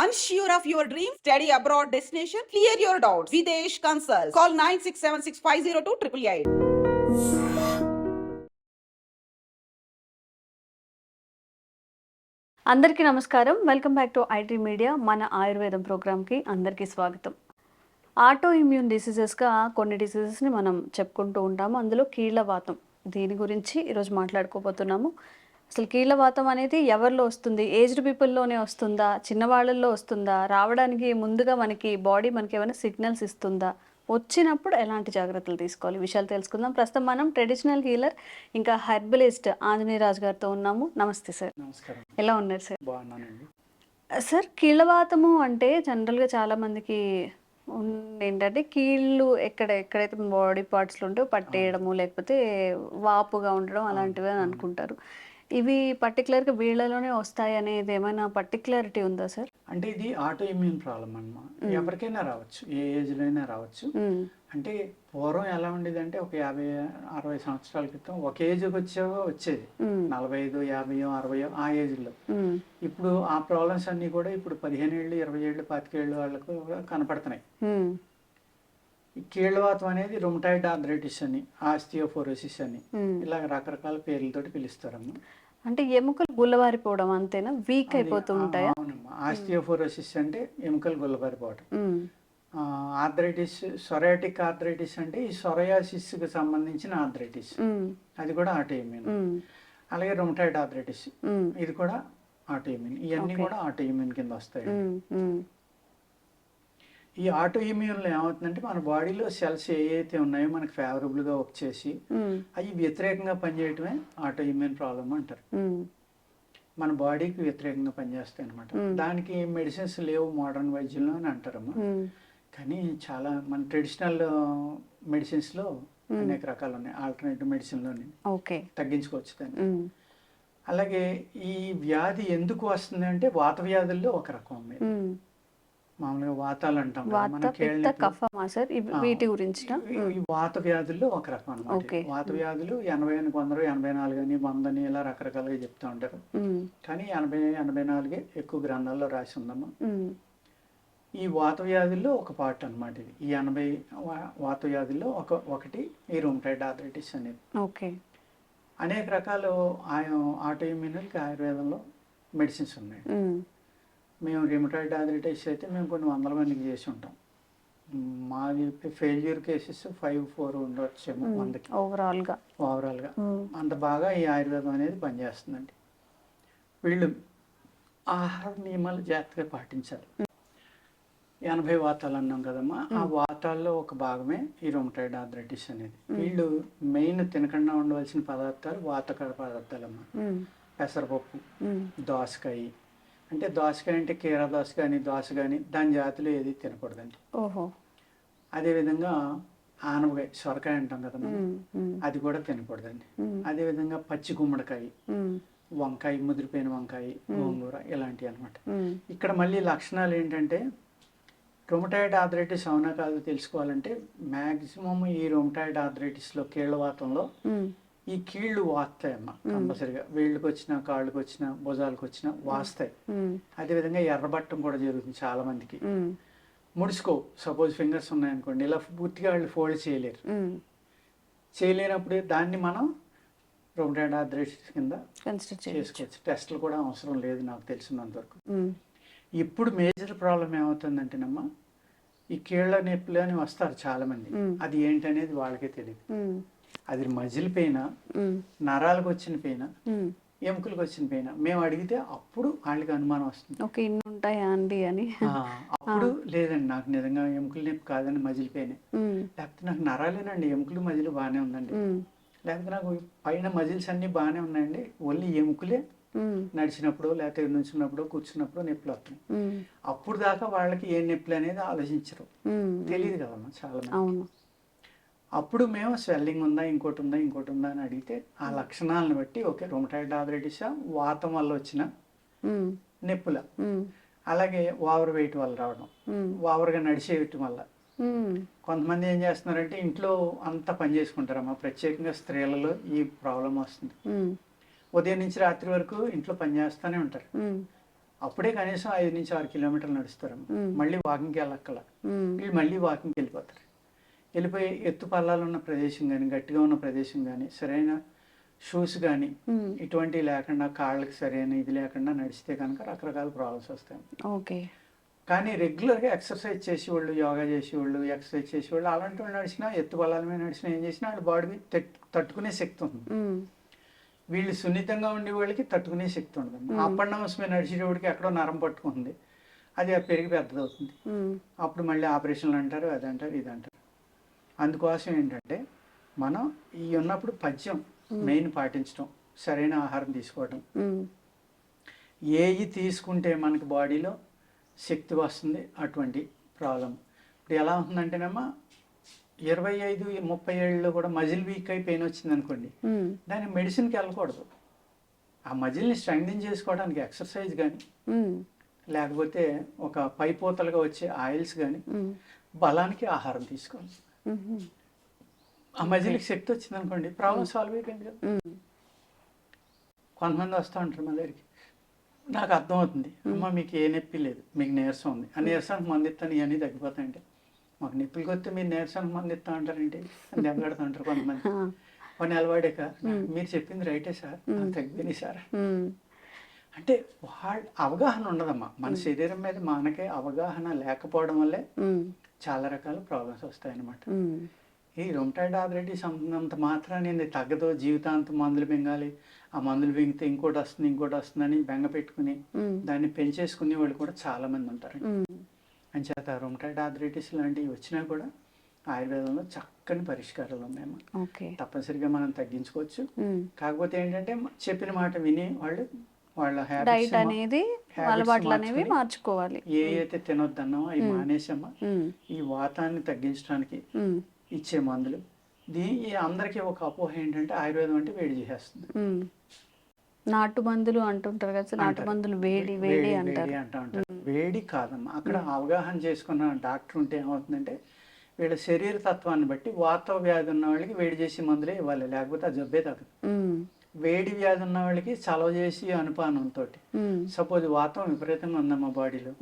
Unsure of your dream? Study abroad destination? Clear your doubts. Videsh Consult. Call 9676502888. అందరికీ నమస్కారం. Welcome back to IT media. మన ఆయుర్వేదం ప్రోగ్రామ్కి అందరికీ స్వాగతం. ఆటో ఇమ్యూన్ డిసీజెస్గా కొన్ని డిసీజెస్ని మనం చెప్పుకుంటూ ఉంటాము. అందులో కీళ్ళవాతం, దీని గురించి ఈరోజు మాట్లాడుకోబోతున్నాము. అసలు కీళ్ళవాతం అనేది ఎవరిలో వస్తుంది? ఏజ్డ్ పీపుల్లోనే వస్తుందా? చిన్నవాళ్ళల్లో వస్తుందా? రావడానికి ముందుగా మనకి బాడీ మనకి ఏమైనా సిగ్నల్స్ ఇస్తుందా? వచ్చినప్పుడు ఎలాంటి జాగ్రత్తలు తీసుకోవాలి? విషయాలు తెలుసుకుందాం. ప్రస్తుతం మనం ట్రెడిషనల్ హీలర్ ఇంకా హెర్బలిస్ట్ ఆంజనేయ రాజు గారితో ఉన్నాము. నమస్తే సార్. నమస్కారం. ఎలా ఉన్నారు సార్? బాగున్నానండి సార్, కీళ్ళవాతము అంటే జనరల్గా చాలామందికి ఏంటంటే కీళ్ళు ఎక్కడైతే బాడీ పార్ట్స్లో ఉంటే పట్టేయడము, లేకపోతే వాపుగా ఉండడం అలాంటివి అని అనుకుంటారు. ఇవి పర్టికులర్గా వీళ్ళలోనే వస్తాయి అనేది ఏమైనా పర్టికులారిటీ ఉందా సార్? అంటే ఇది ఆటో ఇమ్యూన్ ప్రాబ్లం అన్నమాట. ఎవరికైనా రావచ్చు, ఏ ఏజ్లో అయినా రావచ్చు. అంటే పూర్వం ఎలా ఉండేదంటే ఒక 50-60 సంవత్సరాల క్రితం ఒక ఏజ్కి వచ్చేది 45, 50, 60 ఆ ఏజ్లో. ఇప్పుడు ఆ ప్రాబ్లమ్స్ అన్నీ కూడా ఇప్పుడు 15 ఏళ్ళు, 20 ఏళ్ళు, 25 ఏళ్ళు వాళ్ళకు కనపడుతున్నాయి. ఈ కీళ్ళవాతం అనేది రుమటాయిడ్ ఆర్థరైటిస్ అని, ఆస్టియోపోరోసిస్ అని ఇలా రకరకాల పేర్లతోటి పిలుస్తారమ్మా. అంటే ఎముకలు గుల్లబారిపోవడం అంతేనా? వీక్ అయిపోతూ ఉంటాయా? అవునమ్మా. ఆస్టియోపోరోసిస్ అంటే ఎముకలు గుల్లబారిపోవడం. ఆర్థరైటిస్, సొరాటిక్ ఆర్థరైటిస్ అంటే ఈ సొరయాసిస్కి సంబంధించిన ఆర్థరైటిస్, అది కూడా ఆటోఇమ్యూన్. అలాగే రుమటాయిడ్ ఆర్థరైటిస్, ఇది కూడా ఆటోఇమ్యూన్. ఇవన్నీ కూడా ఆటోఇమ్యూన్ కింద వస్తాయి. ఈ ఆటో ఇమ్యూన్లో ఏమవుతుందంటే మన బాడీలో సెల్స్ ఏవైతే ఉన్నాయో మనకు ఫేవరబుల్గా వర్క్ చేసి అవి వ్యతిరేకంగా పనిచేయటమే ఆటో ఇమ్యూన్ ప్రాబ్లం అంటారు. మన బాడీకి వ్యతిరేకంగా పనిచేస్తాయి అనమాట. దానికి మెడిసిన్స్ లేవు మోడర్న్ వైద్యంలో అని అంటారమ్మా. కానీ చాలా మన ట్రెడిషనల్ మెడిసిన్స్లో అనేక రకాలు ఉన్నాయి. ఆల్టర్నేటివ్ మెడిసిన్లోనే తగ్గించుకోవచ్చు దాన్ని. అలాగే ఈ వ్యాధి ఎందుకు వస్తుంది అంటే వాత వ్యాధుల్లో ఒక రకం ఉంది. మామూలుగా వాతాలు అంటాం. వీటి గురించి ఈ వాత వ్యాధుల్లో ఒక రకం అన్నమాట. వాత వ్యాధులు 80 కొందరు, 84 అని, 100 అని ఇలా రకరకాలుగా చెప్తూ ఉంటారు. కానీ 80-84 ఎక్కువ గ్రంథాల్లో రాసి ఉందమ్మా. ఈ వాత వ్యాధుల్లో ఒక పార్ట్ అనమాట ఇది. ఈ 80 వాత వ్యాధుల్లో ఒకటి ఈ రుమటాయిడ్ ఆర్థరైటిస్ అనేది. అనేక రకాలు ఆటో ఇమ్యూన్కి ఆయుర్వేదంలో మెడిసిన్స్ ఉన్నాయి. మేము రుమటాయిడ్ ఆర్థరైటిస్ అయితే మేము కొన్ని 100 మందికి చేసి ఉంటాం. మాది ఫెయిల్యూర్ కేసెస్ 5-4 ఉండొచ్చేమో 100కి ఓవరాల్గా. అంత బాగా ఈ ఆయుర్వేదం అనేది పనిచేస్తుందండి. వీళ్ళు ఆహార నియమాలు జాగ్రత్తగా పాటించాలి. 80 వాతాలు అన్నాం కదమ్మా, ఆ వాతాల్లో ఒక భాగమే ఈ రుమటాయిడ్ ఆర్థరైటిస్ అనేది. వీళ్ళు మెయిన్ తినకుండా ఉండవలసిన పదార్థాలు వాతకర పదార్థాలమ్మా. పెసరపప్పు, దోసకాయ, అంటే దోసకాయ అంటే కీరా దోస కానీ, దోస కానీ దాని జాతిలో ఏది తినకూడదండి. అదేవిధంగా ఆనపకాయ, సొరకాయ అంటాం కదా మనం, అది కూడా తినకూడదండి. అదేవిధంగా పచ్చి గుమ్మడికాయ, వంకాయ, ముదిరిపోయిన వంకాయ, గోంగూర ఇలాంటివి అనమాట. ఇక్కడ మళ్ళీ లక్షణాలు ఏంటంటే రుమటాయిడ్ ఆర్థరైటిస్ అవునా కాదు తెలుసుకోవాలంటే మ్యాక్సిమం ఈ రుమటాయిడ్ ఆర్థరైటిస్లో కీళ్ళవాతంలో ఈ కీళ్ళు వాస్తాయమ్మా. కంపల్సరిగా వేళ్ళకి వచ్చినా, కాళ్ళకి వచ్చినా, భుజాలకు వచ్చినా వాస్తాయి. అదేవిధంగా ఎర్రబట్టం కూడా జరుగుతుంది చాలా మందికి. ముడుచుకో, సపోజ్ ఫింగర్స్ ఉన్నాయనుకోండి, ఇలా పూర్తిగా వాళ్ళు ఫోల్డ్ చేయలేనప్పుడు దాన్ని మనం రుమటాయిడ్ ఆర్థరైటిస్ కింద చేసుకోవచ్చు. టెస్టులు కూడా అవసరం లేదు నాకు తెలిసినంత వరకు. ఇప్పుడు మేజర్ ప్రాబ్లం ఏమవుతుందంటేనమ్మా, ఈ కీళ్ళ నొప్పులు అని వస్తారు చాలా మంది. అది ఏంటనేది వాళ్ళకే తెలియదు. అది మజిల్ పెయిన్, నరాలకు వచ్చిన పెయిన్, ఎముకలకు వచ్చిన పెయిన్ మేము అడిగితే అప్పుడు వాళ్ళకి అనుమానం వస్తుంది. ఉంటాయా అండి అని. అప్పుడు లేదండి, నాకు నిజంగా ఎముకల నొప్పి కాదండి, మజిల్ పెయిన్. లేకపోతే నాకు నరాలేనండి, ఎముకలు మజిల్ బాగానే ఉందండి. లేకపోతే నాకు పైన మజిల్స్ అన్ని బాగానే ఉన్నాయండి, ఓన్లీ ఎముకలే నడిచినప్పుడు, లేకపోతే నుంచున్నప్పుడు, కూర్చున్నప్పుడు నొప్పులు వస్తున్నాయి. అప్పుడు దాకా వాళ్ళకి ఏ నొప్పులు అనేది ఆలోచించరు, తెలియదు కదమ్మా చాలా మంది. అప్పుడు మేము స్వెల్లింగ్ ఉందా, ఇంకోటి ఉందా అని అడిగితే ఆ లక్షణాలను బట్టి ఓకే రుమటాయిడ్ ఆర్థరైటిస్ వాతం వల్ల వచ్చిన నొప్పుల, అలాగే ఓవర్ వెయిట్ వల్ల రావడం, ఓవర్గా నడిచేయటం వల్ల. కొంతమంది ఏం చేస్తున్నారంటే ఇంట్లో అంతా పని చేసుకుంటారమ్మా. ప్రత్యేకంగా స్త్రీలలో ఈ ప్రాబ్లం వస్తుంది. ఉదయం నుంచి రాత్రి వరకు ఇంట్లో పని చేస్తూనే ఉంటారు. అప్పుడే కనీసం 5 నుంచి 6 కిలోమీటర్లు నడుస్తారు. మళ్ళీ వాకింగ్కి వెళ్ళక్కల, వీళ్ళు మళ్ళీ వాకింగ్కి వెళ్ళిపోతారు. వెళ్ళిపోయి ఎత్తు పల్లాలు ఉన్న ప్రదేశం కానీ, గట్టిగా ఉన్న ప్రదేశం కానీ, సరైన షూస్ కానీ ఇటువంటివి లేకుండా, కాళ్ళకి సరైన ఇది లేకుండా నడిస్తే కనుక రకరకాల ప్రాబ్లమ్స్ వస్తాయి. ఓకే. కానీ రెగ్యులర్గా ఎక్సర్సైజ్ చేసేవాళ్ళు, యోగా చేసేవాళ్ళు, ఎక్సర్సైజ్ చేసేవాళ్ళు అలాంటి వాళ్ళు నడిచినా, ఎత్తు పల్లాల మీద నడిచినా, ఏం చేసినా వాళ్ళ బాడీ తట్టుకునే శక్తి ఉంది. వీళ్ళు సున్నితంగా ఉండే వాళ్ళకి తట్టుకునే శక్తి ఉండదు. అప్ అండ్ డౌన్స్ మీద నడిచేవాడికి ఎక్కడో నరం పట్టుకుంటుంది, అది పెరిగి పెద్దదవుతుంది. అప్పుడు మళ్ళీ ఆపరేషన్లు అంటారు, అది అంటారు, ఇది అంటారు. అందుకోసం ఏంటంటే మనం ఈ ఉన్నప్పుడు పద్యం మెయిన్ పాటించడం, సరైన ఆహారం తీసుకోవడం, ఏవి తీసుకుంటే మనకి బాడీలో శక్తి వస్తుంది అటువంటి ప్రాబ్లం. ఇప్పుడు ఎలా ఉంటుందంటేనమ్మా 25-30 ఏళ్ళలో కూడా మజిల్ వీక్ అయి పెయిన్ వచ్చింది అనుకోండి, దానికి మెడిసిన్కి వెళ్ళకూడదు. ఆ మజిల్ని స్ట్రెంగ్థెన్ చేసుకోవడానికి ఎక్సర్సైజ్ కానీ, లేకపోతే ఒక పైపోతలుగా వచ్చే ఆయిల్స్ కానీ, బలానికి ఆహారం తీసుకోవాలి. ఆ మజిల్కి శక్తి వచ్చింది అనుకోండి, ప్రాబ్లం సాల్వ్ అయిపోయింది కదా. కొంతమంది వస్తూ ఉంటారు మా దగ్గరికి, నాకు అర్థమవుతుంది, అమ్మ మీకు ఏ నొప్పి లేదు, మీకు నీరసం ఉంది, ఆ నీరసానికి మందు ఇస్తాను, ఇవన్నీ తగ్గిపోతాయంటే. మాకు నొప్పులకి వస్తే మీరు నీరసానికి మందు ఇస్తా అంటారేంటి అని దెబ్బలాడుతూ ఉంటారు కొంతమంది. కొన్ని అలవాడేక మీరు చెప్పింది రైటే సార్, తగ్గిపోయినాయి సార్ అంటే వాళ్ళ అవగాహన ఉండదమ్మా. మన శరీరం మీద మనకే అవగాహన లేకపోవడం వల్లే చాలా రకాల ప్రాబ్లమ్స్ వస్తాయన్నమాట. ఈ రొమటాయిడ్ ఆర్థరైటిస్ అంత మాత్రాన్ని ఇది తగ్గదు, జీవితాంతం మందులు మింగాలి, ఆ మందులు మింగితే ఇంకోటి వస్తుందని బెంగ పెట్టుకుని దాన్ని పెంచేసుకునే వాళ్ళు కూడా చాలా మంది ఉంటారు. అంచేత రొమటాయిడ్ ఆర్థరైటిస్ లాంటివి వచ్చినా కూడా ఆయుర్వేదంలో చక్కని పరిష్కారాలు ఉన్నాయమ్మా. తప్పనిసరిగా మనం తగ్గించుకోవచ్చు. కాకపోతే ఏంటంటే చెప్పిన మాట విని వాళ్ళ డైట్ అనేది అలవాట్లు అనేవి మార్చుకోవాలి. ఏ అయితే తినొద్దన్నామో అవి మానేసమ్మా. ఈ వాతాన్ని తగ్గించడానికి ఇచ్చే మందులు. అందరికీ ఒక అపోహ ఏంటంటే ఆయుర్వేదం అంటే వేడి చేసేస్తుంది, నాటు మందులు అంటుంటారు కదా, నాటు మందులు వేడి వేడి అంటారు. వేడి కాదమ్మా. అక్కడ అవగాహన చేసుకున్న డాక్టర్ ఉంటే ఏమవుతుందంటే వీళ్ళ శరీర తత్వాన్ని బట్టి వాత వ్యాధి ఉన్న వాళ్ళకి వేడి చేసి మందులే ఇవ్వాలి, లేకపోతే ఆ జబ్బే తగ్గదు. వేడి వ్యాధి ఉన్న వాళ్ళకి చలవ చేసి అనుపానంతో, సపోజ్ వాతం విపరీతంగా ఉందమ్మా బాడీలో,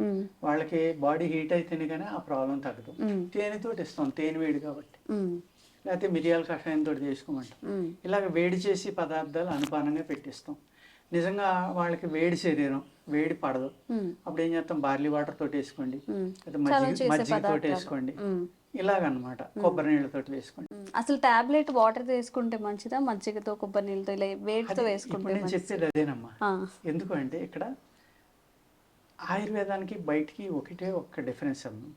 వాళ్ళకి బాడీ హీట్ అయితేనే కానీ ఆ ప్రాబ్లం తగ్గదు. తేనెతో ఇస్తాం, తేనె వేడి కాబట్టి, లేకపోతే మిరియాల కషాయంతో చేసుకోమంటాం. ఇలాగ వేడి చేసి పదార్థాలు అనుపానంగా పెట్టిస్తాం. నిజంగా వాళ్ళకి వేడి శరీరం, వేడి పడదు, అప్పుడు ఏం చేస్తాం, బార్లీ వాటర్ తోటి వేసుకోండి, మజ్జిగతో వేసుకోండి, ఇలాగనమాట, కొబ్బరి నీళ్ళతో వేసుకోండి. అసలు టాబ్లెట్ వాటర్ వేసుకుంటే మంచిదా, మజ్జిగతో కొబ్బరి నీళ్ళతో ఇలా వేడితో వేసుకుంటే? నేను చెప్పేది అదేనమ్మా. ఎందుకంటే ఇక్కడ ఆయుర్వేదానికి బయటికి ఒక్క డిఫరెన్స్ అమ్మా.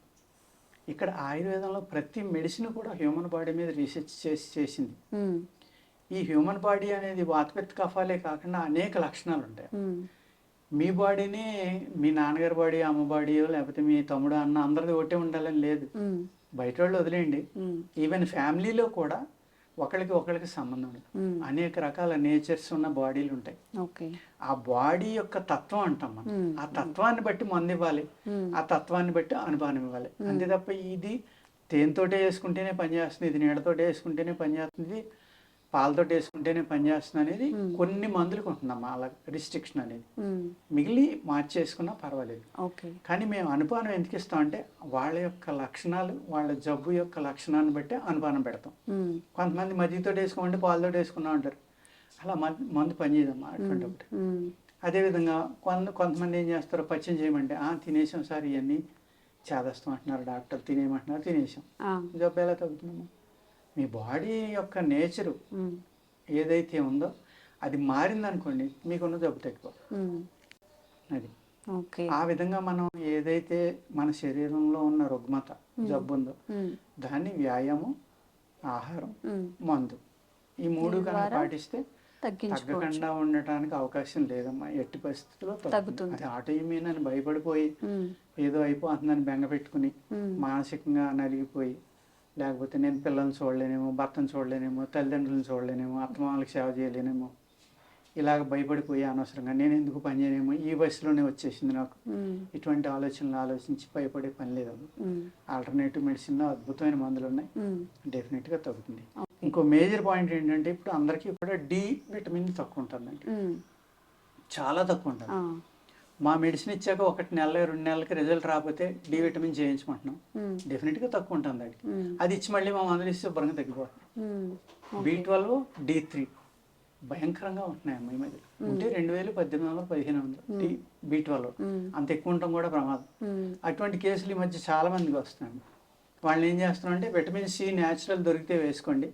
ఇక్కడ ఆయుర్వేదంలో ప్రతి మెడిసిన్ కూడా హ్యూమన్ బాడీ మీద రీసెర్చ్ చేసింది. ఈ హ్యూమన్ బాడీ అనేది వాతపిత్త కఫాలే కాకుండా అనేక లక్షణాలు ఉంటాయి. మీ బాడీని మీ నాన్నగారి బాడీ, అమ్మ బాడీయో, లేకపోతే మీ తమ్ముడు, అన్న అందరిది ఒకటే ఉండాలని లేదు. బయట వాళ్ళు వదిలేయండి, ఈవెన్ ఫ్యామిలీలో కూడా ఒకరికి సంబంధం ఉండదు. అనేక రకాల నేచర్స్ ఉన్న బాడీలు ఉంటాయి. ఆ బాడీ యొక్క తత్వం అంటాం మనం. ఆ తత్వాన్ని బట్టి మందు ఇవ్వాలి, ఆ తత్వాన్ని బట్టి అనుపానం ఇవ్వాలి. అంతే తప్ప ఇది తేనెతోటే వేసుకుంటేనే పనిచేస్తుంది, ఇది నీడతోటే వేసుకుంటేనే పనిచేస్తుంది, పాలతో వేసుకుంటేనే పనిచేస్తుంది అనేది కొన్ని మందులకు ఉంటుందమ్మా అలా రిస్ట్రిక్షన్ అనేది. మిగిలి మార్చేసుకున్నా పర్వాలేదు. కానీ మేము అనుపానం ఎందుకు ఇస్తామంటే వాళ్ళ యొక్క లక్షణాలు, వాళ్ళ జబ్బు యొక్క లక్షణాన్ని బట్టి అనుపానం పెడతాం. కొంతమంది మజ్జిగతో వేసుకోమంటే పాలతో వేసుకున్నా ఉంటారు, అలా మందు పనిచేయదమ్మా అటువంటి ఒకటి. అదేవిధంగా కొంతమంది ఏం చేస్తారో పచ్చం చేయమంటే తినేసాం సార్, ఇవన్నీ చేదస్తాం అంటున్నారు డాక్టర్, తినేయమంటున్నారు, తినేసాం, జబ్బు ఎలా తగ్గుతుందమ్మా? మీ బాడీ యొక్క నేచరు ఏదైతే ఉందో అది మారిందనుకోండి, మీకున్న జబ్బు తగ్గిపోతుంది. అది ఆ విధంగా మనం ఏదైతే మన శరీరంలో ఉన్న రుగ్మత, జబ్బు ఉందో దాన్ని వ్యాయామం, ఆహారం, మందు, ఈ మూడు కనుక పాటిస్తే తగ్గకుండా ఉండటానికి అవకాశం లేదమ్మా. ఎట్టి పరిస్థితుల్లో తగ్గుతుంది. అది ఆటోఇమ్యూన్ అని భయపడిపోయి ఏదో అయిపోతుందని బెంగ పెట్టుకుని మానసికంగా నలిగిపోయి, లేకపోతే నేను పిల్లల్ని చూడలేనేమో, భర్తను చూడలేనేమో, తల్లిదండ్రులను చూడలేనేమో, అత్తమామలకు సేవ చేయలేనేమో, ఇలాగ భయపడిపోయి అనవసరంగా నేను ఎందుకు పని చేయనేమో, ఈ వయసులోనే వచ్చేసింది నాకు, ఇటువంటి ఆలోచనలు ఆలోచించి భయపడే పని లేదు. ఆల్టర్నేటివ్ మెడిసిన్లో అద్భుతమైన మందులు ఉన్నాయి, డెఫినెట్గా తగ్గుతుంది. ఇంకో మేజర్ పాయింట్ ఏంటంటే ఇప్పుడు అందరికీ కూడా డి విటమిన్ తక్కువ ఉంటుందండి, చాలా తక్కువ ఉంటుంది. మా మెడిసిన్ ఇచ్చాక 1 నెల 2 నెలలకి రిజల్ట్ రాకపోతే డి విటమిన్ చేయించుకుంటున్నాం. డెఫినెట్గా తక్కువ ఉంటుంది అది. అది ఇచ్చి మళ్ళీ మా మందులు ఇస్తే శుభ్రంగా తగ్గిపోతుంది. B12 D3 భయంకరంగా ఉంటున్నాయమ్మా ఈ మధ్య. ఉంటే 2000, 1800, 1500 B12 అంత ఎక్కువ ఉండటం కూడా ప్రమాదం. అటువంటి కేసులు ఈ మధ్య చాలా మందికి వస్తున్నాయి. వాళ్ళు ఏం చేస్తున్నాం అంటే విటమిన్ సి న్యాచురల్ దొరికితే వేసుకోండి,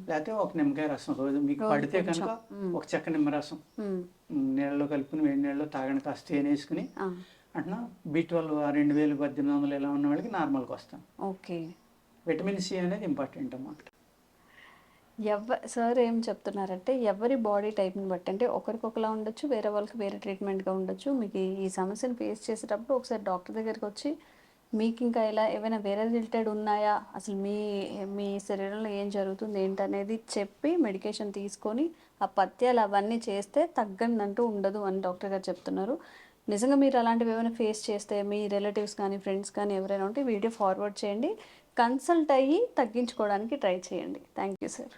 లేకపోతే ఒక నిమ్మకాయ రసం రోజు మీకు పడితే కనుక ఒక చెక్క నిమ్మరసం నీళ్ళలో కలుపుకుని వేడి నీళ్ళలో తాగండి, కాస్త తేనె వేసుకుని అంటున్నా. B12 2000, 1800 ఇలా ఉన్న వాళ్ళకి నార్మల్గా వస్తాం. ఓకే, విటమిన్ సి అనేది ఇంపార్టెంట్ అన్నమాట. సార్ ఏం చెప్తున్నారంటే ఎవరి బాడీ టైప్ని బట్టి, అంటే ఒకరికొకలా ఉండొచ్చు, వేరే వాళ్ళకి వేరే ట్రీట్మెంట్గా ఉండొచ్చు. మీకు ఈ సమస్యను ఫేస్ చేసేటప్పుడు ఒకసారి డాక్టర్ దగ్గరికి వచ్చి మీకు ఇంకా ఇలా ఏమైనా వేరే రిలేటెడ్ ఉన్నాయా, అసలు మీ శరీరంలో ఏం జరుగుతుంది ఏంటనేది చెప్పి మెడికేషన్ తీసుకొని ఆ పథ్యాలు అవన్నీ చేస్తే తగ్గందంటూ ఉండదు అని డాక్టర్ గారు చెప్తున్నారు. నిజంగా మీరు అలాంటివి ఏమైనా ఫేస్ చేస్తే మీ రిలేటివ్స్ కానీ ఫ్రెండ్స్ కానీ ఎవరైనా ఉంటే వీడియో ఫార్వర్డ్ చేయండి, కన్సల్ట్ అయ్యి తగ్గించుకోవడానికి ట్రై చేయండి. Thank you sir.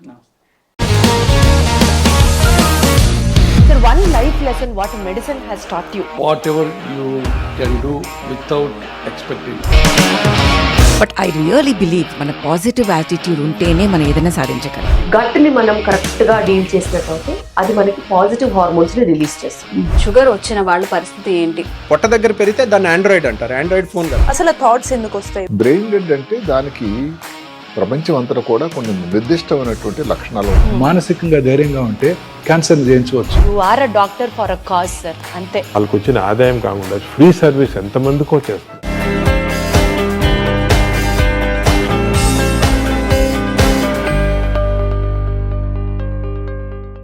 Sir, one life lesson what medicine has taught you. Whatever you can do without expecting. But I really believe మన పాజిటివ్ యాటిట్యూడ్ ఉంటేనే మనం ఏదైనా సాధించగలం. గట్ని మనం కరెక్ట్గా డీల్ చేసినట్లయితే అది మనకి పాజిటివ్ హార్మోన్స్ని రిలీజ్ చేస్తుంది. షుగర్ వచ్చిన వాళ్ళ పరిస్థితి ఏంటి? పొట్ట దగ్గర పెరిగితే దాన్ని ఆండ్రాయిడ్ అంటారు, ఆండ్రాయిడ్ ఫోన్ కదా. అసలు థాట్స్ ఎందుకు వస్తాయి? బ్రెయిన్ డెడ్ అంటే దానికి ప్రపంచం అంతా కూడా కొన్ని నిర్దిష్టమైనటువంటి లక్షణాలు ఉన్నాయి. మానసికంగా ధైర్యంగా ఉంటే క్యాన్సర్ జయించవచ్చు. You are a doctor for a cause sir, అంతే. వాళ్ళకి వచ్చిన ఆదాయం కాకుండా ఫ్రీ సర్వీస్ ఎంతమందికో చేస్తారు.